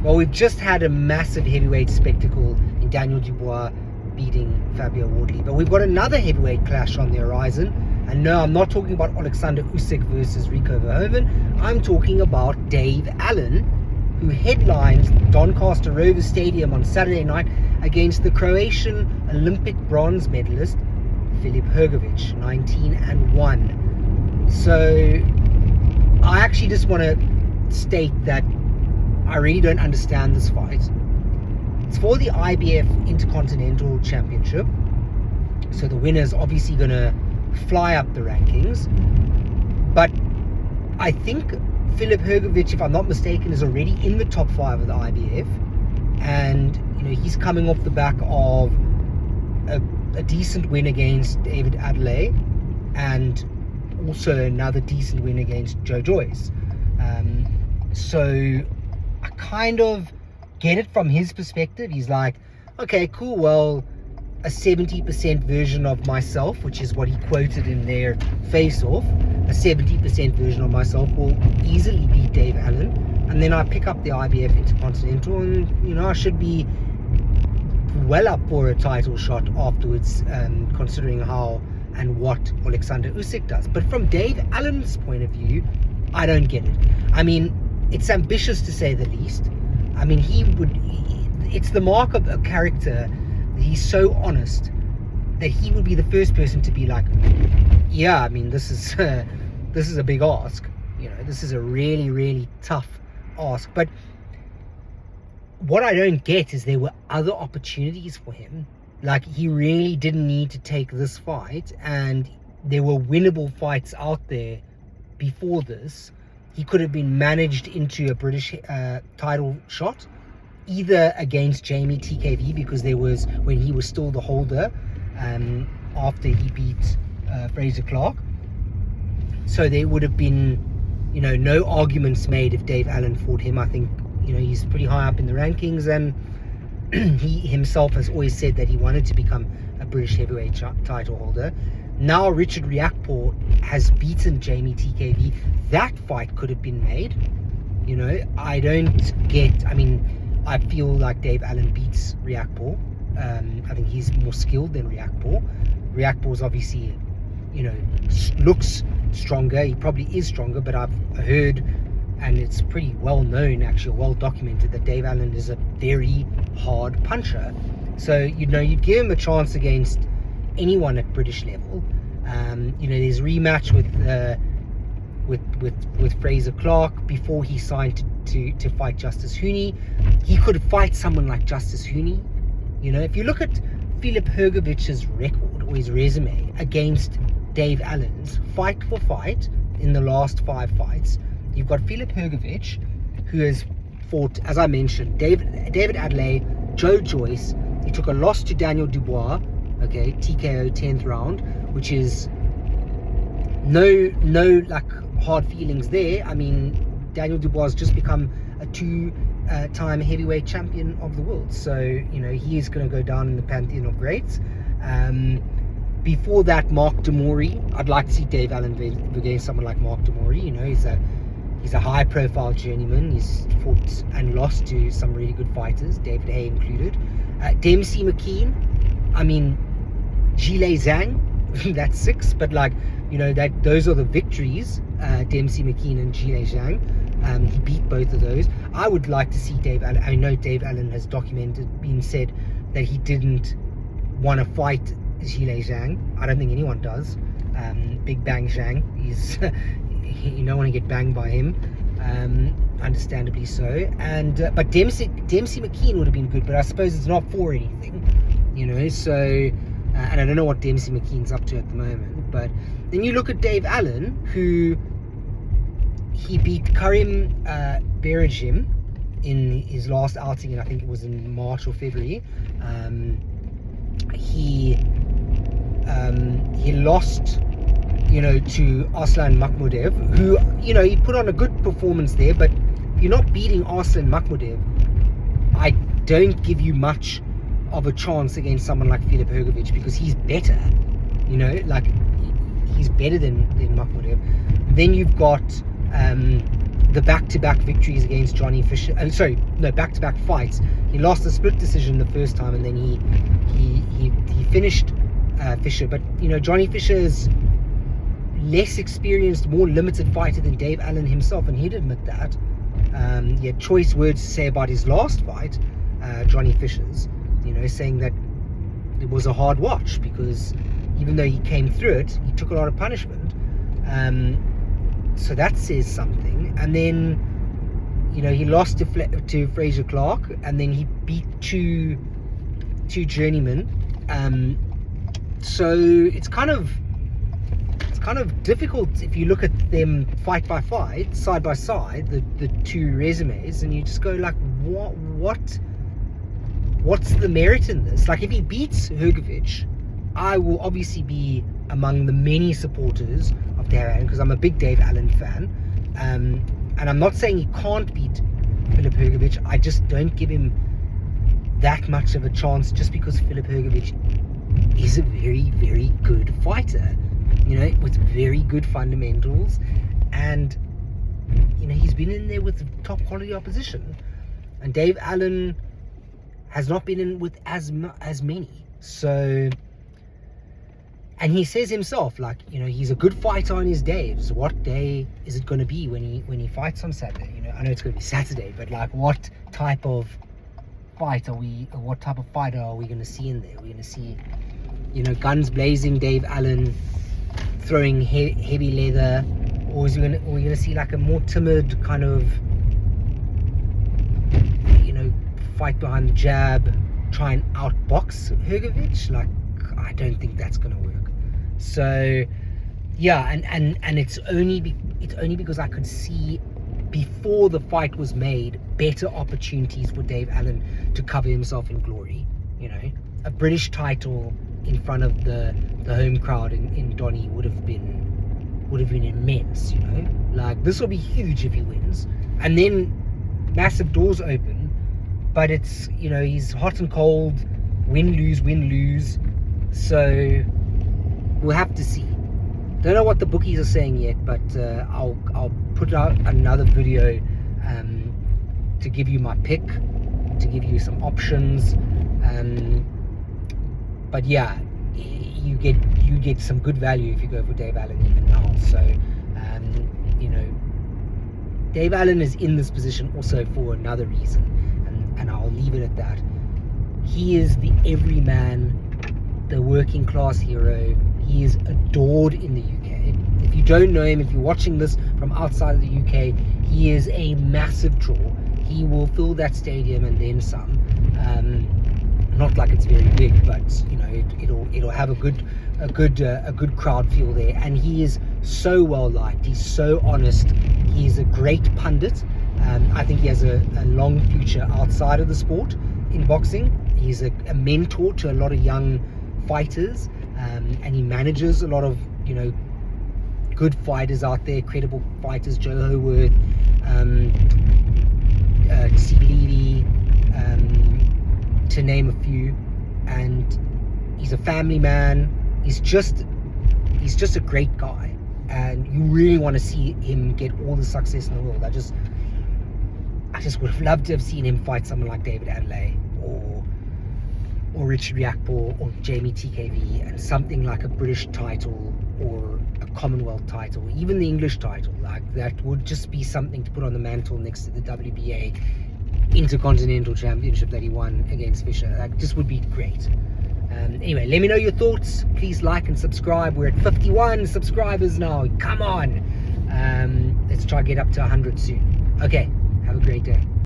Well, we've just had a massive heavyweight spectacle in Daniel Dubois beating Fabio Wardley. But we've got another heavyweight clash on the horizon. And no, I'm not talking about Alexander Usyk versus Rico Verhoeven. I'm talking about Dave Allen, who headlined Doncaster Rovers Stadium on Saturday night against the Croatian Olympic bronze medalist Filip Hrgovic, 19-1. So I actually just want to state that I really don't understand this fight. It's for the IBF Intercontinental Championship, so the winner's obviously going to fly up the rankings. But I think Filip Hrgovic, if I'm not mistaken, is already in the top 5 of the IBF, and he's coming off the back of a decent win against David Adelaide and also another decent win against Joe Joyce. So I kind of get it from his perspective. He's like, okay, cool, well, a 70% version of myself, which is what he quoted in their face-off, a 70% version of myself will easily beat Dave Allen, and then I pick up the IBF Intercontinental, and I should be well up for a title shot afterwards, considering how and what Alexander Usyk does. But from Dave Allen's point of view, I don't get it. I mean, it's ambitious to say the least. I mean, it's the mark of a character that he's so honest that he would be the first person to be like, yeah, I mean, this is a big ask. This is a really, really tough ask. But what I don't get is there were other opportunities for him. Like, he really didn't need to take this fight, and there were winnable fights out there before this. He could have been managed into a British title shot, either against Jamie TKV, because there was, when he was still the holder, after he beat Fraser Clark. So there would have been, no arguments made if Dave Allen fought him. I think, he's pretty high up in the rankings, and he himself has always said that he wanted to become a British heavyweight title holder. Now Richard Riakporhe has beaten Jamie TKV. That fight could have been made. I don't get, I feel like Dave Allen beats Riakporhe. I think he's more skilled than Riakporhe. Riakporhe's obviously, looks stronger. He probably is stronger, but I've heard, and it's pretty well known, actually, well documented, that Dave Allen is a very hard puncher. So, you'd give him a chance against anyone at British level. There's rematch with Fraser Clark before he signed to fight Justice Hooney. He could fight someone like Justice Hooney. If you look at Filip Hrgovic's record or his resume against Dave Allen's, fight for fight in the last 5 fights, you've got Filip Hrgovic, who has fought, as I mentioned, David Adelaide, Joe Joyce. He took a loss to Daniel Dubois, okay, TKO 10th round, which is no like hard feelings there. I mean, Daniel Dubois has just become a 2-time heavyweight champion of the world, so he is going to go down in the pantheon of greats. Before that, Mark Demori. I'd like to see Dave Allen against someone like Mark Demori. He's a high-profile journeyman. He's fought and lost to some really good fighters, David Hay included. Dempsey McKean. Zhilei Zhang. That's 6, but those are the victories. Dempsey McKean and Zhilei Zhang. He beat both of those. I would like to see Dave Allen. I know Dave Allen has said that he didn't want to fight Zhilei Zhang. I don't think anyone does. Big Bang Zhang. You don't want to get banged by him, understandably so. But Dempsey McKean would have been good, but I suppose it's not for anything, So, and I don't know what Dempsey McKean's up to at the moment. But then you look at Dave Allen, who he beat Karim Berejim in his last outing, and I think it was in March or February. He lost, to Arslan Makhmudev, who, he put on a good performance there, but if you're not beating Arslan Makhmudev, I don't give you much of a chance against someone like Filip Hrgovic, because he's better, he's better than Makhmudev. Then you've got the back-to-back victories against Johnny Fisher. Back-to-back fights. He lost a split decision the first time, and then he finished Fisher. But Johnny Fisher is less experienced, more limited fighter than Dave Allen himself, and he'd admit that. He had choice words to say about his last fight, Johnny Fisher's. Saying that it was a hard watch because even though he came through it, he took a lot of punishment. So that says something. And then, he lost to Fraser Clark, and then he beat two journeymen. So it's kind of difficult if you look at them fight by fight, side by side, the two resumes, and you just go like, what's the merit in this? Like, if he beats Hrgovic, I will obviously be among the many supporters of Dave Allen, because I'm a big Dave Allen fan. And I'm not saying he can't beat Filip Hrgovic. I just don't give him that much of a chance just because Filip Hrgovic is a very, very good fighter, with very good fundamentals. And, he's been in there with top quality opposition. And Dave Allen has not been in with as many. So, and he says himself, like, he's a good fighter on his days. What day is it going to be when he fights on Saturday? I know it's going to be Saturday, but like, what type of fighter are we going to see in there? We're going to see, guns blazing Dave Allen throwing heavy leather, or are we going to see like a more timid kind of, fight behind the jab, try and outbox Hrgovic? Like, I don't think that's going to work. So, yeah, and it's only because I could see before the fight was made better opportunities for Dave Allen to cover himself in glory. A British title in front of the home crowd in Donny would have been immense. Like, this will be huge if he wins, and then massive doors open. But it's, he's hot and cold, win, lose. So we'll have to see. Don't know what the bookies are saying yet, but I'll put out another video to give you my pick, to give you some options. But yeah, you get some good value if you go for Dave Allen even now. So Dave Allen is in this position also for another reason. And I'll leave it at that. He is the everyman, the working class hero. He is adored in the UK. If you don't know him, if you're watching this from outside of the UK, he is a massive draw. He will fill that stadium and then some. Not like it's very big, but it'll have a good crowd feel there. And he is so well liked. He's so honest. He's a great pundit. I think he has a long future outside of the sport in boxing. He's a mentor to a lot of young fighters, and he manages a lot of good fighters out there, credible fighters, Joe Howarth, Steve Levy, to name a few. And he's a family man. He's just a great guy, and you really want to see him get all the success in the world. I just would have loved to have seen him fight someone like David Adelaide or Richard Riakporhe or Jamie TKV, and something like a British title or a Commonwealth title, even the English title. Like, that would just be something to put on the mantle next to the WBA Intercontinental Championship that he won against Fisher. Like, just would be great. Anyway, let me know your thoughts. Please like and subscribe. We're at 51 subscribers now. Come on. Let's try to get up to 100 soon. Okay. Have a great day.